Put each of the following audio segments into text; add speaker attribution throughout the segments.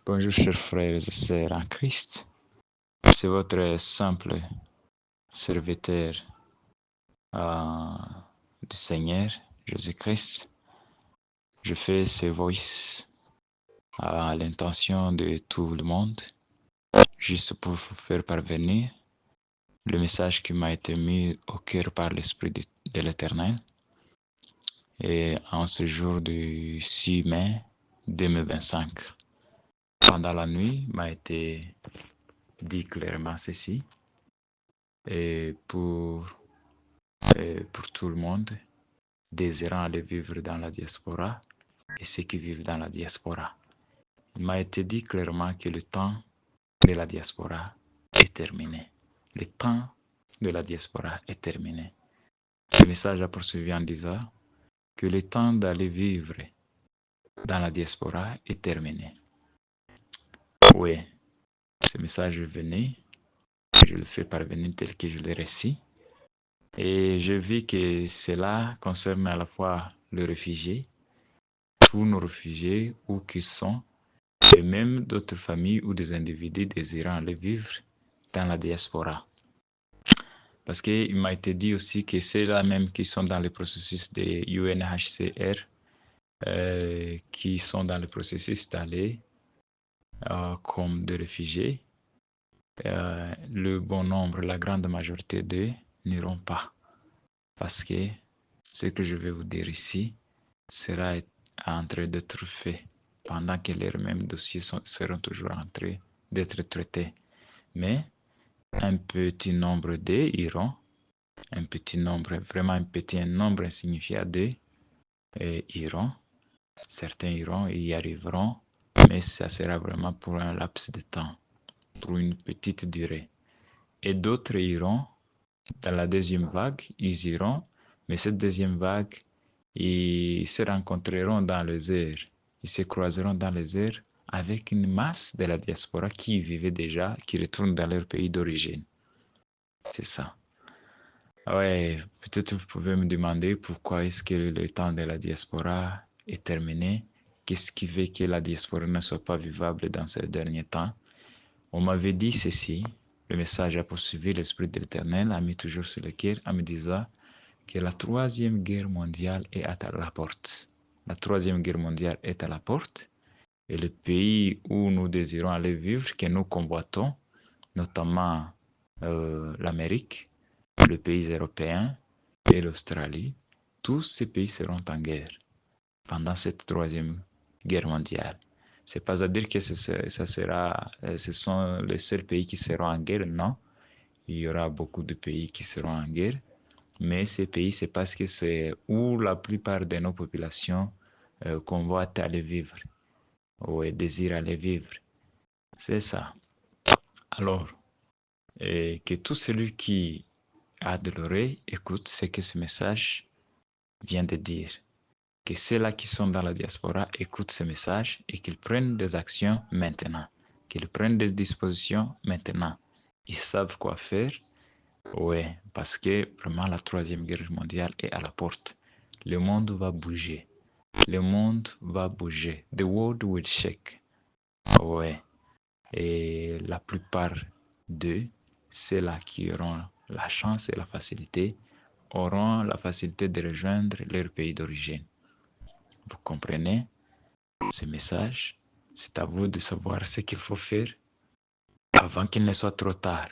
Speaker 1: Bonjour chers frères et sœurs en Christ, c'est votre simple serviteur du Seigneur Jésus-Christ. Je fais ces voices à l'intention de tout le monde, juste pour vous faire parvenir le message qui m'a été mis au cœur par l'Esprit de l'Éternel. Et en ce jour du 6 mai 2025, pendant la nuit, m'a été dit clairement ceci. Et pour tout le monde désirant aller vivre dans la diaspora et ceux qui vivent dans la diaspora. Il m'a été dit clairement que le temps de la diaspora est terminé. Le temps de la diaspora est terminé. Le message a poursuivi en disant que le temps d'aller vivre dans la diaspora est terminé. Oui, ce message venait, je le fais parvenir tel que je l'ai reçu. Et je vis que cela concerne à la fois les réfugiés, tous nos réfugiés, où qu'ils sont, et même d'autres familles ou des individus désirant aller vivre dans la diaspora. Parce qu'il m'a été dit aussi que ceux-là même qui sont dans le processus de UNHCR, qui sont dans le processus d'aller comme des réfugiés, le bon nombre, la grande majorité d'eux n'iront pas. Parce que ce que je vais vous dire ici sera en train d'être fait pendant que leurs mêmes dossiers seront toujours en train d'être traités. Mais un petit nombre d'eux iront, un petit nombre, vraiment un petit nombre insignifiant d'eux iront. Certains iront et y arriveront, mais ça sera vraiment pour un laps de temps, pour une petite durée. Et d'autres iront dans la deuxième vague, ils iront, mais cette deuxième vague, ils se rencontreront dans les airs, ils se croiseront dans les airs avec une masse de la diaspora qui y vivait déjà, qui retourne dans leur pays d'origine. C'est ça. Ouais, peut-être vous pouvez me demander pourquoi est-ce que le temps de la diaspora est terminé. Qu'est-ce qui fait que la diaspora ne soit pas vivable dans ces derniers temps? On m'avait dit ceci, le message a poursuivi, l'Esprit de l'Éternel a mis toujours sur le cœur en me disant que la troisième guerre mondiale est à la porte. La troisième guerre mondiale est à la porte et le pays où nous désirons aller vivre, que nous convoitons, notamment l'Amérique, le pays européen et l'Australie, tous ces pays seront en guerre pendant cette troisième guerre mondiale. C'est pas à dire que ce sont les seuls pays qui seront en guerre, non. Il y aura beaucoup de pays qui seront en guerre, mais ces pays, c'est parce que c'est où la plupart de nos populations convoitent aller vivre ou désirent aller vivre. C'est ça. Alors, que tout celui qui a de l'oreille écoute ce que ce message vient de dire. Que ceux-là qui sont dans la diaspora écoutent ce message et qu'ils prennent des actions maintenant. Qu'ils prennent des dispositions maintenant. Ils savent quoi faire. Oui, parce que vraiment la troisième guerre mondiale est à la porte. Le monde va bouger. Le monde va bouger. The world will shake. Oui. Et la plupart d'eux, ceux-là qui auront la chance et la facilité, auront la facilité de rejoindre leur pays d'origine. Vous comprenez ce message? C'est à vous de savoir ce qu'il faut faire avant qu'il ne soit trop tard.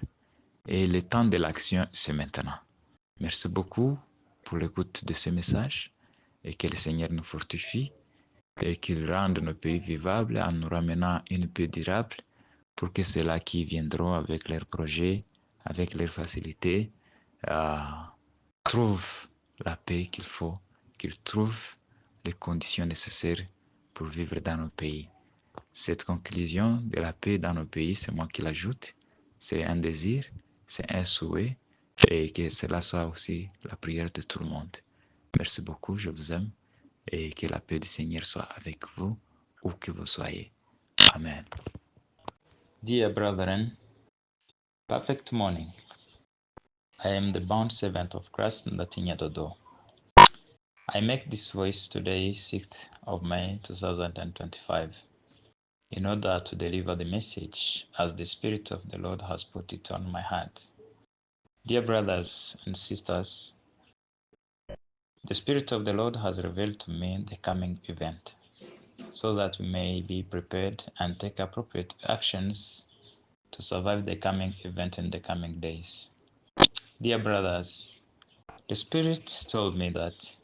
Speaker 1: Et le temps de l'action, c'est maintenant. Merci beaucoup pour l'écoute de ce message et que le Seigneur nous fortifie et qu'il rende nos pays vivables en nous ramenant une paix durable pour que ceux-là qui viendront avec leurs projets, avec leurs facilités, trouvent la paix qu'il faut, qu'ils trouvent les conditions nécessaires pour vivre dans nos pays. Cette conclusion de la paix dans nos pays, c'est moi qui l'ajoute. C'est un désir, c'est un souhait, et que cela soit aussi la prière de tout le monde. Merci beaucoup, je vous aime, et que la paix du Seigneur soit avec vous, où que vous soyez. Amen. Dear brethren, perfect morning. I am the bound servant of Christ, Ndatinya Dodo. I make this voice today, 6th of May 2025. in order to deliver the message as the Spirit of the Lord has put it on my heart. Dear brothers and sisters, the Spirit of the Lord has revealed to me the coming event, so that we may be prepared and take appropriate actions to survive the coming event in the coming days. Dear brothers, the Spirit told me that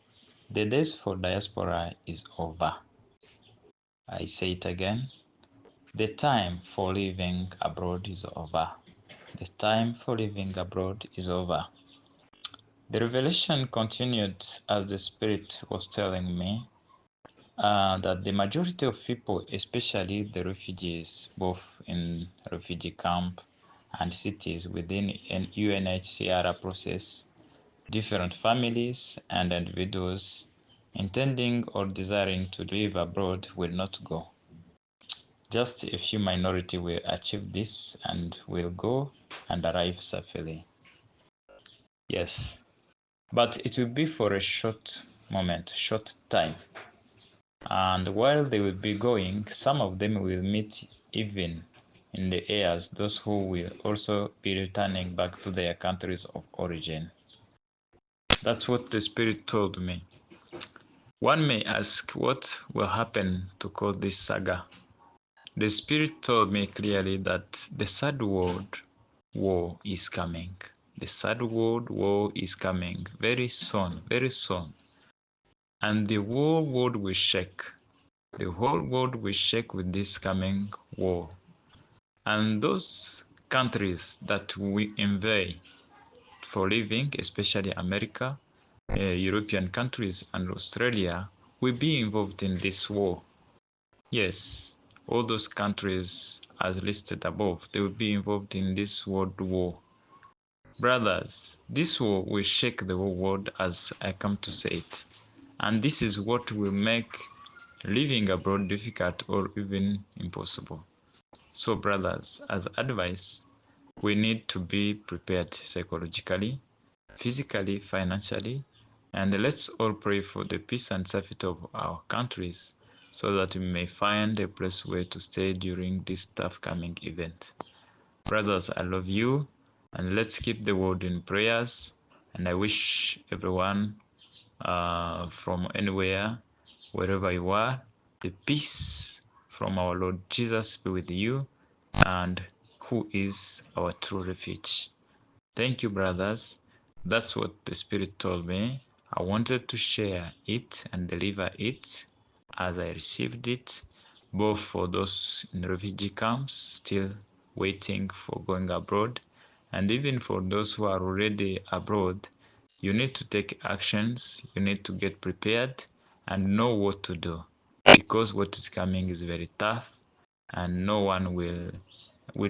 Speaker 1: the days for diaspora is over. I say it again. The time for living abroad is over. The time for living abroad is over. The revelation continued as the Spirit was telling me that the majority of people, especially the refugees, both in refugee camp and cities within an UNHCR process, different families and individuals intending or desiring to live abroad will not go. Just a few minority will achieve this and will go and arrive safely. Yes, but it will be for a short moment, short time. And while they will be going, some of them will meet even in the airs those who will also be returning back to their countries of origin. That's what the Spirit told me. One may ask, what will happen to cause this saga? The Spirit told me clearly that the third world war is coming. The third world war is coming very soon, very soon. And the whole world will shake. The whole world will shake with this coming war. And those countries that we envy for living, especially America, European countries, and Australia, will be involved in this war. Yes, all those countries as listed above, they will be involved in this world war. Brothers, this war will shake the whole world as I come to say it. And this is what will make living abroad difficult or even impossible. So brothers, as advice, we need to be prepared psychologically, physically, financially, and let's all pray for the peace and safety of our countries so that we may find a place where to stay during this tough coming event. Brothers, I love you, and let's keep the world in prayers, and I wish everyone from anywhere, wherever you are, the peace from our Lord Jesus be with you, and who is our true refuge. Thank you, brothers. That's what the Spirit told me. I wanted to share it and deliver it as I received it, both for those in refugee camps still waiting for going abroad, and even for those who are already abroad. You need to take actions, you need to get prepared and know what to do, because what is coming is very tough, and no one will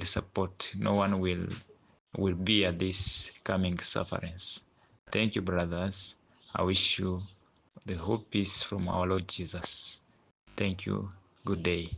Speaker 1: support, no one will bear this coming sufferings. Thank you, brothers. I wish you the whole peace from our Lord Jesus. Thank you. Good day.